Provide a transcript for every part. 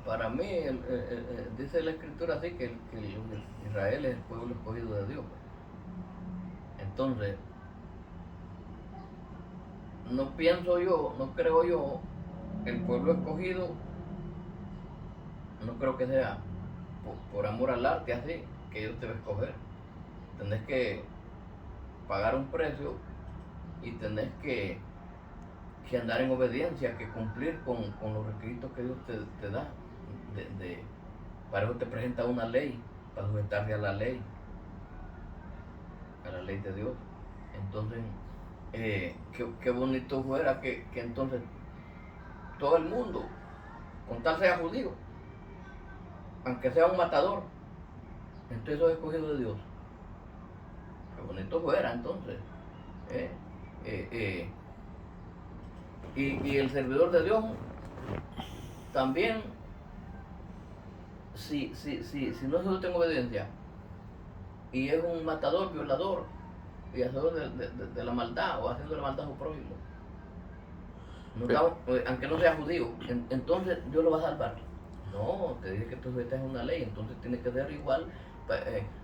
para mí, dice la escritura así que Israel es el pueblo escogido de Dios. Entonces, no pienso yo, no creo yo, el pueblo escogido, no creo que sea por amor al arte así, que Dios te va a escoger. Tenés que pagar un precio y tenés que andar en obediencia, que cumplir con los requisitos que Dios te da. Para eso te presenta una ley, para sujetarse a la ley de Dios. Entonces, qué bonito fuera que entonces todo el mundo, con tal sea judío, aunque sea un matador, entonces eso es escogido de Dios. Qué bonito fuera entonces. ¿eh? Eh, eh, y el servidor de Dios también, si no se somete en obediencia y es un matador, violador y hacedor de la maldad o haciendo la maldad a su prójimo, no Pero, aunque no sea judío, entonces Dios lo va a salvar. No, te dije que tú sujetas una ley, entonces tiene que ser igual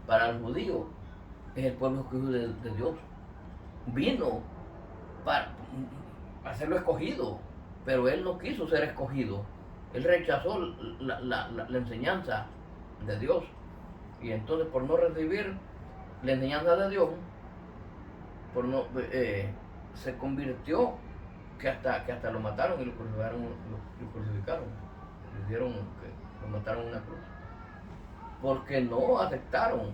para el judío. Es el pueblo escogido de Dios. Vino para hacerlo escogido, pero él no quiso ser escogido. Él rechazó la enseñanza de Dios. Y entonces por no recibir la enseñanza de Dios, por no, se convirtió que hasta lo mataron y lo crucificaron. Le hicieron que lo mataron en una cruz. Porque no aceptaron.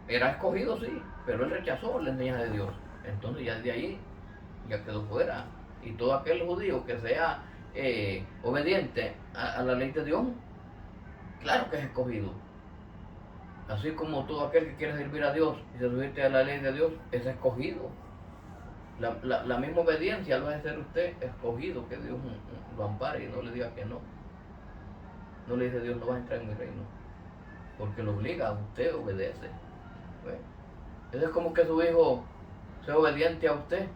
Era escogido, sí, pero él rechazó la enseñanza de Dios. Entonces ya de ahí ya quedó fuera. Y todo aquel judío que sea obediente a la ley de Dios, claro que es escogido. Así como todo aquel que quiere servir a Dios y se sujete a la ley de Dios, es escogido. La misma obediencia lo hace ser usted escogido, que Dios lo ampare y no le diga que no. No le dice Dios, no vas a entrar en mi reino, porque lo obliga, usted obedece. ¿Ve? Eso es como que su hijo sea obediente a usted.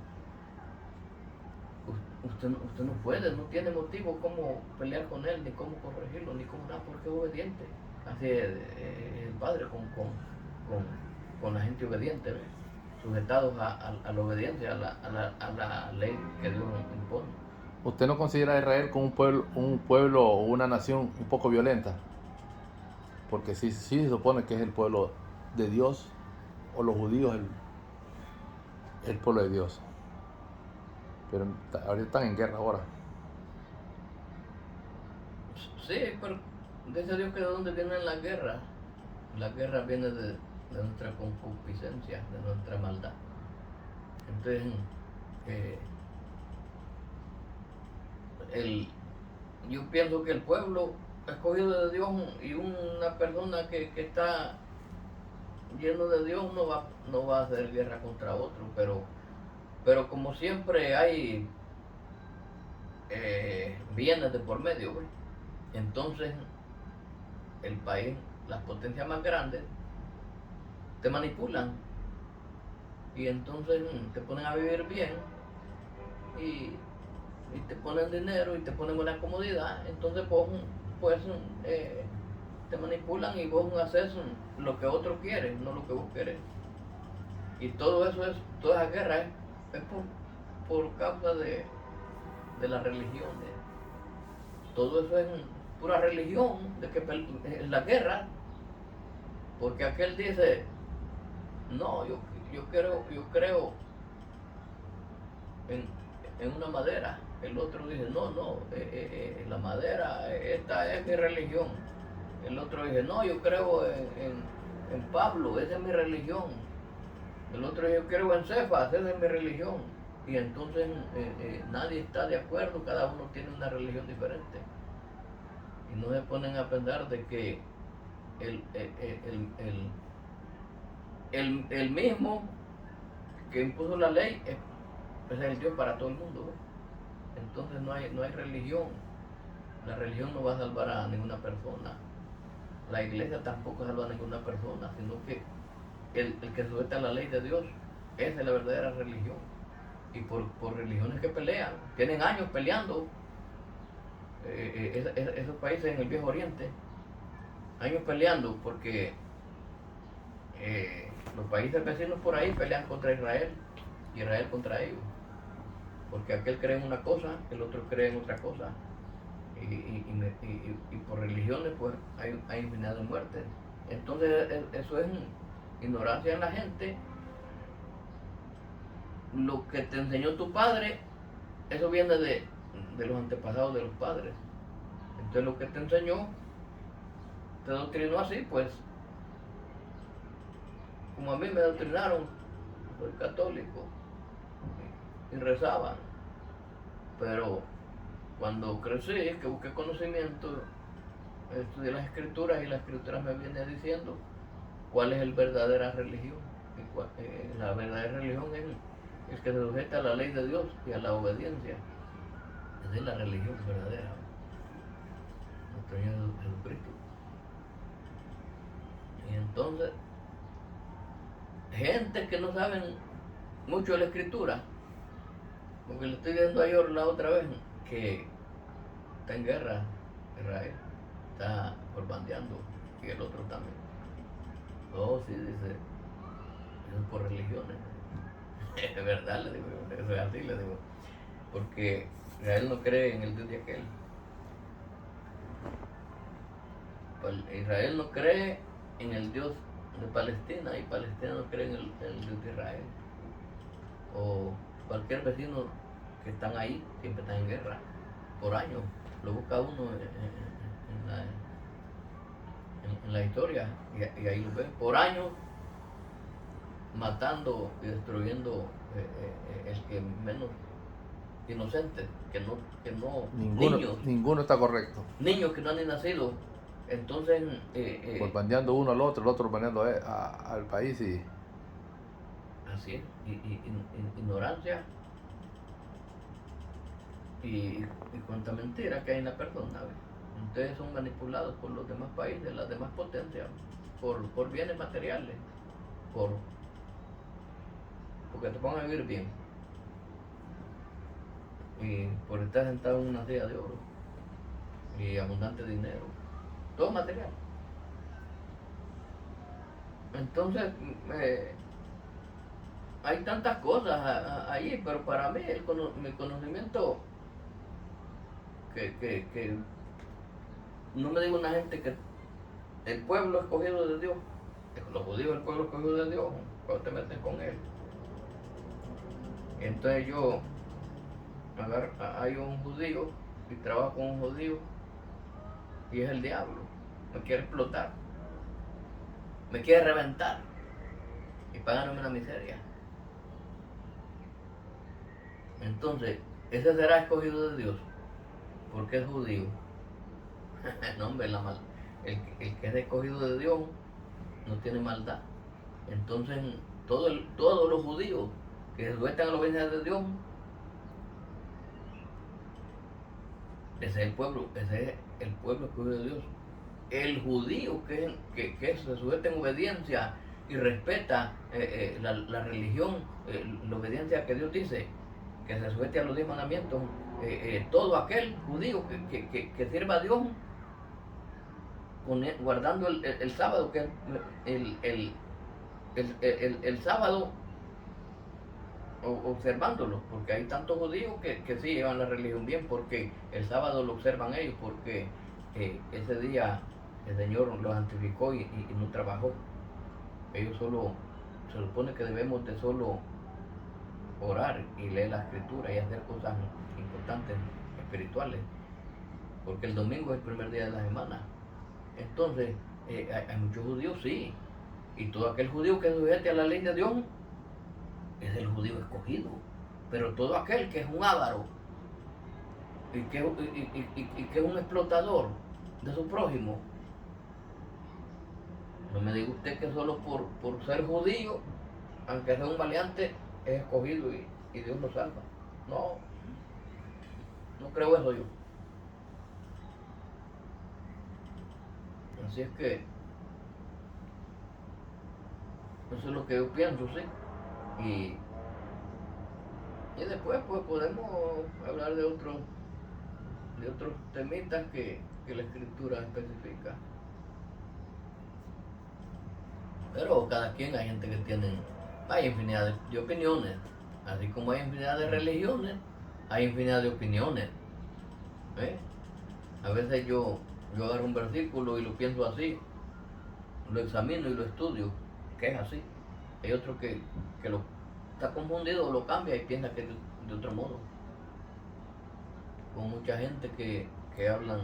Usted no puede, no tiene motivo cómo pelear con él, ni cómo corregirlo, ni cómo nada, porque es obediente. Así es el padre con la gente obediente, ¿ve? Sujetados a la obediencia, a la ley que Dios impone. ¿usted no considera a Israel como un pueblo o una nación un poco violenta? Porque sí se supone que es el pueblo de Dios, o los judíos el pueblo de Dios. Pero ahorita están en guerra ahora. Sí, pero dice Dios que de dónde vienen las guerras. La guerra viene de nuestra concupiscencia, de nuestra maldad. Entonces, eh, yo pienso que el pueblo escogido de Dios y una persona que está lleno de Dios no va a hacer guerra contra otro, pero como siempre hay bienes de por medio, ¿ves? Entonces el país, las potencias más grandes, te manipulan y entonces te ponen a vivir bien y, y te ponen dinero y te ponen buena comodidad, entonces pues te manipulan y vos haces lo que otro quiere, no lo que vos querés. Y todo eso toda esa guerra es por causa de la religión. Todo eso es pura religión, de que es la guerra, porque aquel dice, no, yo creo en, en una madera. El otro dice, no, la madera, esta es mi religión. El otro dice, no, yo creo en Pablo, esa es mi religión. El otro dice, yo creo en Cefas, esa es mi religión. Y entonces nadie está de acuerdo, cada uno tiene una religión diferente. Y no se ponen a pensar de que el, el, el, el mismo que impuso la ley es el Dios para todo el mundo, ¿ves? Entonces no hay religión. La religión no va a salvar a ninguna persona. La iglesia tampoco salva a ninguna persona, sino que el que sujeta a la ley de Dios, esa es la verdadera religión. Y por religiones que pelean, tienen años peleando, esos países en el Viejo Oriente, años peleando porque los países vecinos por ahí pelean contra Israel, y Israel contra ellos, porque aquel cree en una cosa, el otro cree en otra cosa, y por religiones pues hay infinidad de muertes. Entonces eso es ignorancia en la gente. Lo que te enseñó tu padre, eso viene de los antepasados de los padres. Entonces lo que te enseñó, te doctrinó así, pues como a mí me doctrinaron, soy católico y rezaba, pero cuando crecí, que busqué conocimiento, estudié las escrituras, y las escrituras me vienen diciendo cuál es la verdadera religión. La verdadera religión es el que se sujeta a la ley de Dios y a la obediencia. Esa es la religión verdadera, nuestro Señor Jesucristo. Y entonces, gente que no saben mucho de la escritura, porque le estoy viendo a la otra vez que está en guerra Israel, está borbandeando, y el otro también. Oh, sí, dice, eso es por religiones. Es verdad, le digo, eso es así, le digo, porque Israel no cree en el Dios de aquel. Israel no cree en el Dios de Palestina, y Palestina no cree en el Dios de Israel. O cualquier vecino que están ahí, siempre están en guerra, por años. Lo busca uno en la historia, y ahí lo ve, por años, matando y destruyendo el que menos inocente, que no ninguno está correcto. Niños que no han ni nacido. Entonces, Bombardeando uno al otro, el otro bombardeando al país. Y así es, ignorancia y cuánta mentira que hay en la persona. Ustedes son manipulados por los demás países, las demás potencias, por bienes materiales, porque te pongan a vivir bien, y por estar sentado en una silla de oro y abundante dinero, todo material. Entonces, hay tantas cosas ahí, pero para mí mi conocimiento, que no me digo una gente que el pueblo escogido de Dios, los judíos, el pueblo escogido de Dios, cuando te metes con él. Entonces hay un judío y trabajo con un judío, y es el diablo, me quiere explotar, me quiere reventar y pagarme una miseria. Entonces, ese será escogido de Dios porque es judío. No, hombre, el que es escogido de Dios no tiene maldad. Entonces, todos los judíos que se sujetan a la obediencia de Dios, ese es el pueblo escogido de Dios. El judío que se sujeta en obediencia y respeta la religión, la obediencia que Dios dice, que se sujete a los 10 mandamientos, todo aquel judío que sirva a Dios, guardando el sábado, que el sábado, observándolo, porque hay tantos judíos que sí llevan la religión bien, porque el sábado lo observan ellos, porque ese día el Señor los santificó y no trabajó. Ellos solo, se supone que debemos de solo orar y leer la escritura y hacer cosas importantes, espirituales, porque el domingo es el primer día de la semana. Entonces, hay muchos judíos, sí, y todo aquel judío que sujete a la ley de Dios es el judío escogido. Pero todo aquel que es un avaro y que es un explotador de su prójimo, no me diga usted que solo por ser judío, aunque sea un valiente, es escogido y Dios lo salva. No creo eso yo. Así es que eso es lo que yo pienso, sí. Y después pues podemos hablar de de otros temitas que la escritura especifica. Pero cada quien, hay gente que tiene, hay infinidad de opiniones, así como hay infinidad de religiones, hay infinidad de opiniones. ¿Eh? A veces yo agarro un versículo y lo pienso así, lo examino y lo estudio, que es así. Hay otro que lo está confundido, lo cambia y piensa que es de otro modo. Con mucha gente que hablan,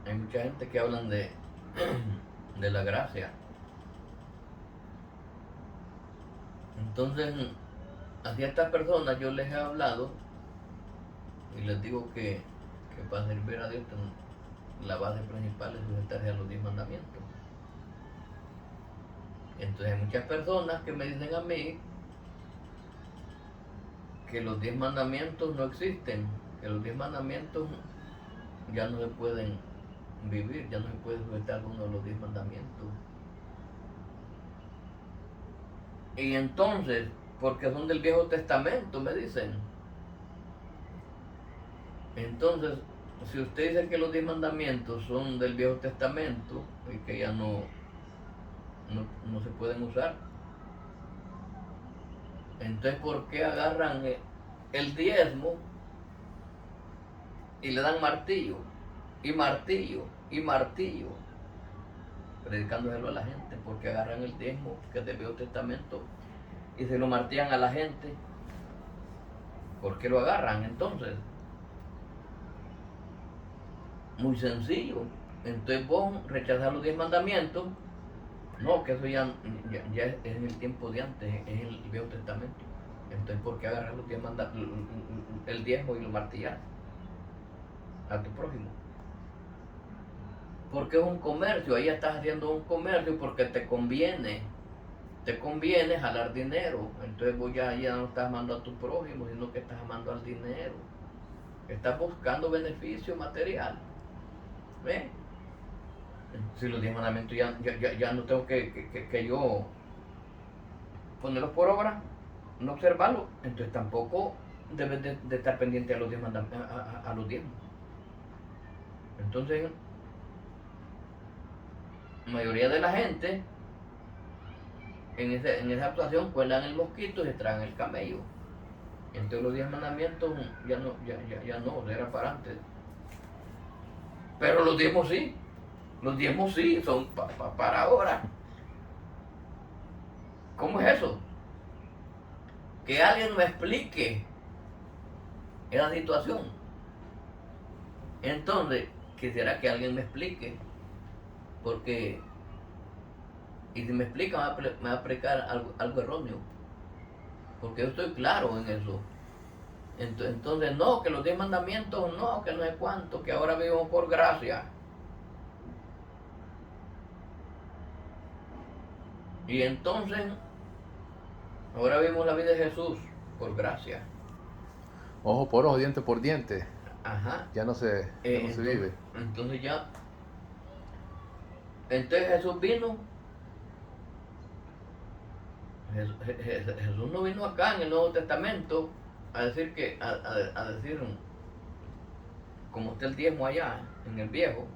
hay mucha gente que hablan de, de la gracia. Entonces, hacia estas personas yo les he hablado y les digo que para servir a Dios la base principal es sujetarse a los 10 mandamientos. Entonces hay muchas personas que me dicen a mí que los 10 mandamientos no existen, que los 10 mandamientos ya no se pueden vivir, ya no se puede sujetar uno de los 10 mandamientos. Y entonces, porque son del Viejo Testamento, me dicen. Entonces, si usted dice que los 10 mandamientos son del Viejo Testamento y que ya no se pueden usar, entonces ¿por qué agarran el diezmo y le dan martillo y martillo y martillo, predicándoselo a la gente? Porque agarran el diezmo que es del Viejo Testamento y se lo martillan a la gente. ¿Por qué lo agarran entonces? Muy sencillo. Entonces vos rechazar los 10 mandamientos, no, que eso ya es en el tiempo de antes, es en el Viejo Testamento. Entonces ¿por qué agarrar los 10 mandamientos, el diezmo y lo martillar a tu prójimo? Porque es un comercio, ahí estás haciendo un comercio porque te conviene jalar dinero. Entonces vos ya no estás amando a tu prójimo, sino que estás amando al dinero. Estás buscando beneficio material. ¿Ves? Si los 10 mandamientos ya no tengo que yo ponerlos por obra, no observarlos, entonces tampoco debes de estar pendiente a los 10 mandamientos, a los 10. Entonces, la mayoría de la gente en esa actuación cuelan el mosquito y se tragan el camello. Entonces los 10 mandamientos ya no, era para antes. Pero los diezmos sí, son para ahora. ¿Cómo es eso? Que alguien me explique esa situación. Entonces, quisiera que alguien me explique, porque, y si me explica me va a explicar algo erróneo, porque yo estoy claro en eso. Entonces, no, que los 10 mandamientos, no, que no sé cuánto, que ahora vivimos por gracia. Y entonces, ahora vivimos la vida de Jesús por gracia. Ojo por ojo, diente por diente. Ajá. Ya no se vive. Entonces entonces Jesús vino. Jesús no vino acá en el Nuevo Testamento a decir a decir como está el diezmo allá en el Viejo.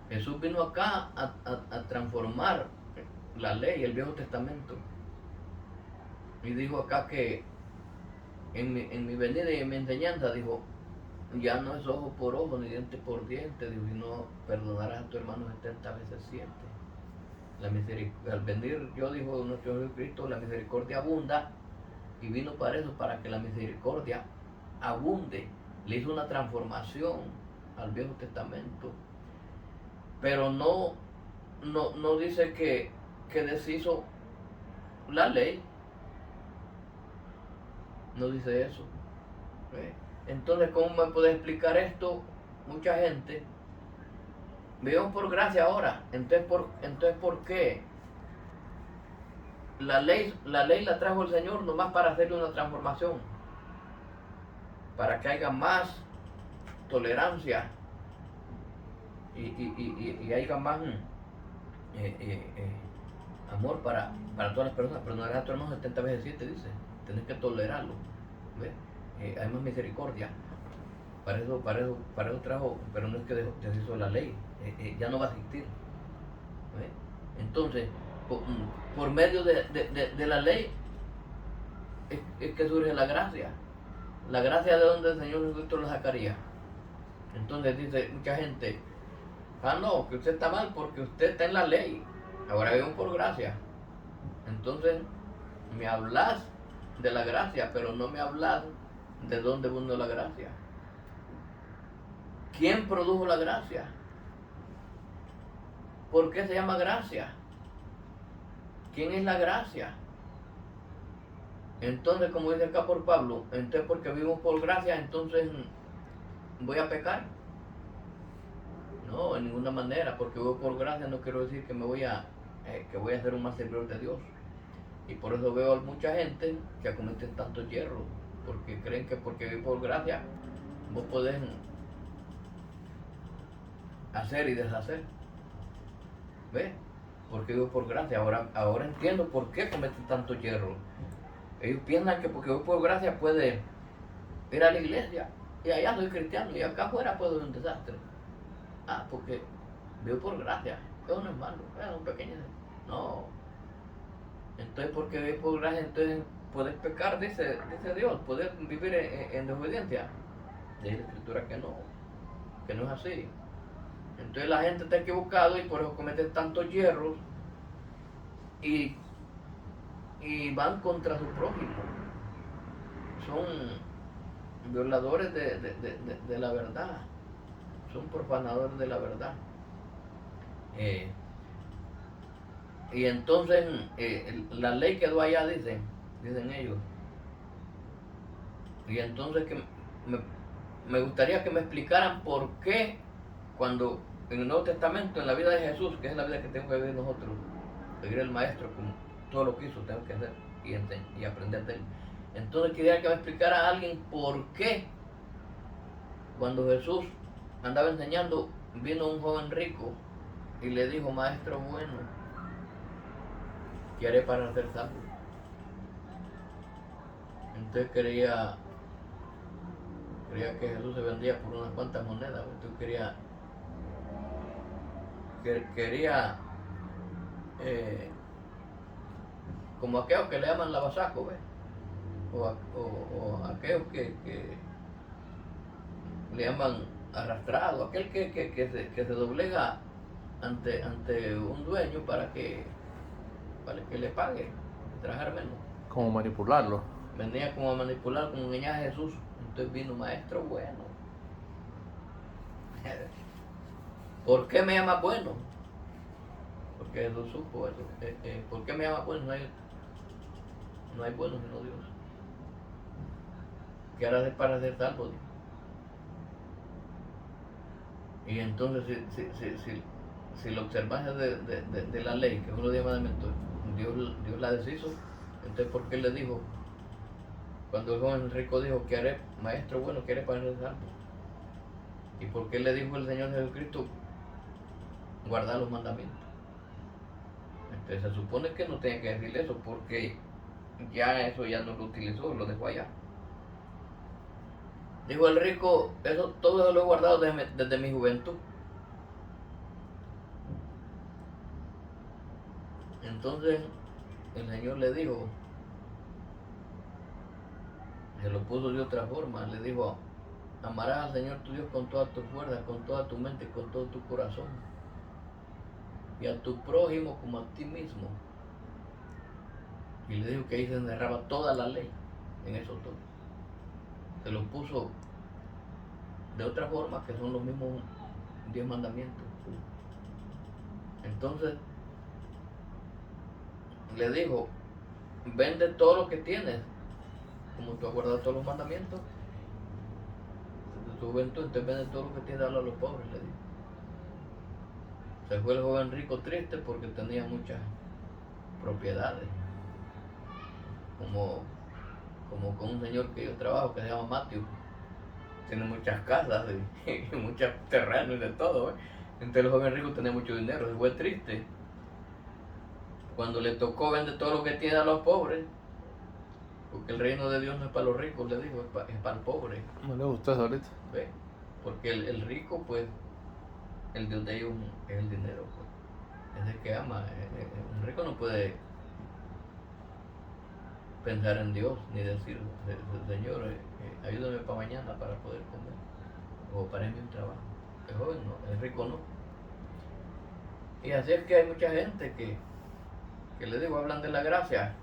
Jesús vino acá a transformar la ley, el Viejo Testamento. Y dijo acá que en mi venida y en mi enseñanza, dijo, ya no es ojo por ojo ni diente por diente, dijo, sino perdonarás a tu hermano 70 veces 7. La misericordia, al venir, yo dijo nuestro Jesucristo, la misericordia abunda, y vino para eso, para que la misericordia abunde. Le hizo una transformación al Viejo Testamento, pero no dice que deshizo la ley, no dice eso. Entonces, ¿cómo me puedes explicar esto? Mucha gente, vivimos por gracia ahora, entonces ¿por qué? La ley la trajo el Señor nomás para hacerle una transformación, para que haya más tolerancia y haya más amor para todas las personas. Perdonarás a tu hermano 70 veces 7, dice. Tienes que tolerarlo. ¿Ves? Hay más misericordia. Para eso trajo, pero no es que deshizo la ley, ya no va a existir. ¿Ve? Entonces, por medio de la ley es que surge la gracia. La gracia de donde el Señor Jesucristo la sacaría. Entonces dice mucha gente, no, que usted está mal porque usted está en la ley. Ahora vivo por gracia. Entonces me hablas de la gracia, pero no me hablas de dónde vino la gracia. ¿Quién produjo la gracia? ¿Por qué se llama gracia? ¿Quién es la gracia? Entonces, como dice acá por Pablo, entonces porque vivo por gracia, entonces voy a pecar. No, en ninguna manera, porque vivo por gracia no quiero decir que voy a ser un más servidor de Dios. Y por eso veo a mucha gente que cometen tantos hierros, porque creen que porque vivo por gracia, vos podés hacer y deshacer. ¿Ves? Porque vivo por gracia. Ahora entiendo por qué cometen tantos hierros. Ellos piensan que porque voy por gracia puede ir a la iglesia y allá soy cristiano y acá afuera puedo ser un desastre. Porque vivo por gracia. Eso no es malo, es un pequeño. No. Entonces, porque vivo por gracia, entonces puedes pecar, dice Dios, puedes vivir en desobediencia. Dice la escritura que no es así. Entonces la gente está equivocada y por eso cometen tantos hierros y van contra su prójimo. Son violadores de la verdad. Son profanadores de la verdad. Y entonces la ley quedó allá, dicen ellos. Y entonces que me gustaría que me explicaran por qué cuando en el Nuevo Testamento, en la vida de Jesús, que es la vida que tenemos que vivir nosotros, seguir el Maestro con todo lo que hizo, tengo que hacer y aprender de él. Entonces quería que me explicara a alguien por qué cuando Jesús andaba enseñando, vino un joven rico y le dijo, maestro bueno, ¿qué haré para ser salvo? Entonces quería que Jesús se vendía por unas cuantas monedas. Entonces quería como aquellos que le llaman lavasaco, ¿ves? O aquellos que le llaman arrastrado, aquel que se doblega ante un dueño para que le pague, trabajar menos. Como manipularlo. Venía como a manipular, como engañar a Jesús. Entonces vino maestro bueno. ¿Por qué me llama bueno? Porque Jesús supo eso. ¿Por qué me llama bueno? No hay bueno sino Dios. ¿Qué harás para ser salvo? Y entonces si lo observas de la ley, que es uno de los mandamientos, Dios la deshizo. Entonces, ¿por qué le dijo? Cuando el joven rico dijo, ¿qué haré, maestro bueno, qué haré para ser salvo? ¿Y por qué le dijo el Señor Jesucristo, guardar los mandamientos? Entonces se supone que no tenía que decirle eso, porque ya eso ya no lo utilizó, lo dejó allá. Dijo el rico, todo eso lo he guardado desde mi juventud. Entonces el Señor le dijo, se lo puso de otra forma, le dijo, amarás al Señor tu Dios con toda tu fuerza, con toda tu mente y con todo tu corazón, y a tu prójimo como a ti mismo. Y le dijo que ahí se encerraba toda la ley, en eso todo. Se lo puso de otra forma, que son los mismos 10 mandamientos. Entonces le dijo, vende todo lo que tienes, como tú has guardado todos los mandamientos de tu juventud, entonces vende todo lo que tienes, dalo a los pobres, le dijo. Se fue el joven rico triste porque tenía muchas propiedades, como con un señor que yo trabajo que se llama Matthew. Tiene muchas casas y muchos terrenos y de todo, ¿eh? Entonces el joven rico tenía mucho dinero, se fue triste. Cuando le tocó vender todo lo que tiene a los pobres, Porque el reino de Dios no es para los ricos, le digo, es para el pobre. No le gustó eso ahorita. ¿Ve? Porque el rico, pues, el Dios de ellos es el dinero, pues. Es el que ama. Un rico no puede pensar en Dios ni decir, Señor, ayúdame para mañana para poder comer. O para irme a un trabajo. El joven no, el rico no. Y así es que hay mucha gente que le digo, hablan de la gracia,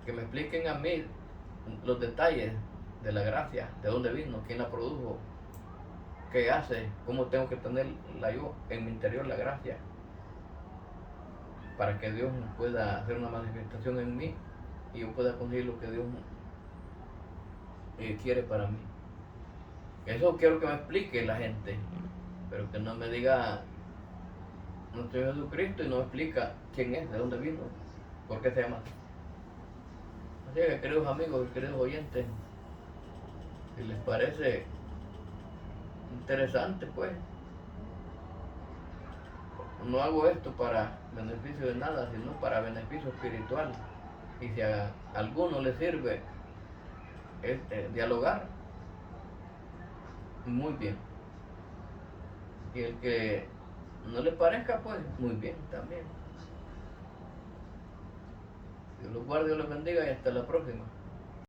que me expliquen a mí los detalles de la gracia, de dónde vino, quién la produjo, qué hace, cómo tengo que tenerla yo en mi interior, la gracia, para que Dios pueda hacer una manifestación en mí y yo pueda conseguir lo que Dios quiere para mí. Eso quiero que me explique la gente, pero que no me diga nuestro Jesucristo y no me explica quién es, de dónde vino, por qué se llama así. Así que, queridos amigos y queridos oyentes, si les parece interesante, pues, no hago esto para beneficio de nada, sino para beneficio espiritual. Y si a alguno le sirve dialogar, muy bien. Y el que no le parezca, pues, muy bien también. Dios los guarde, Dios los bendiga y hasta la próxima.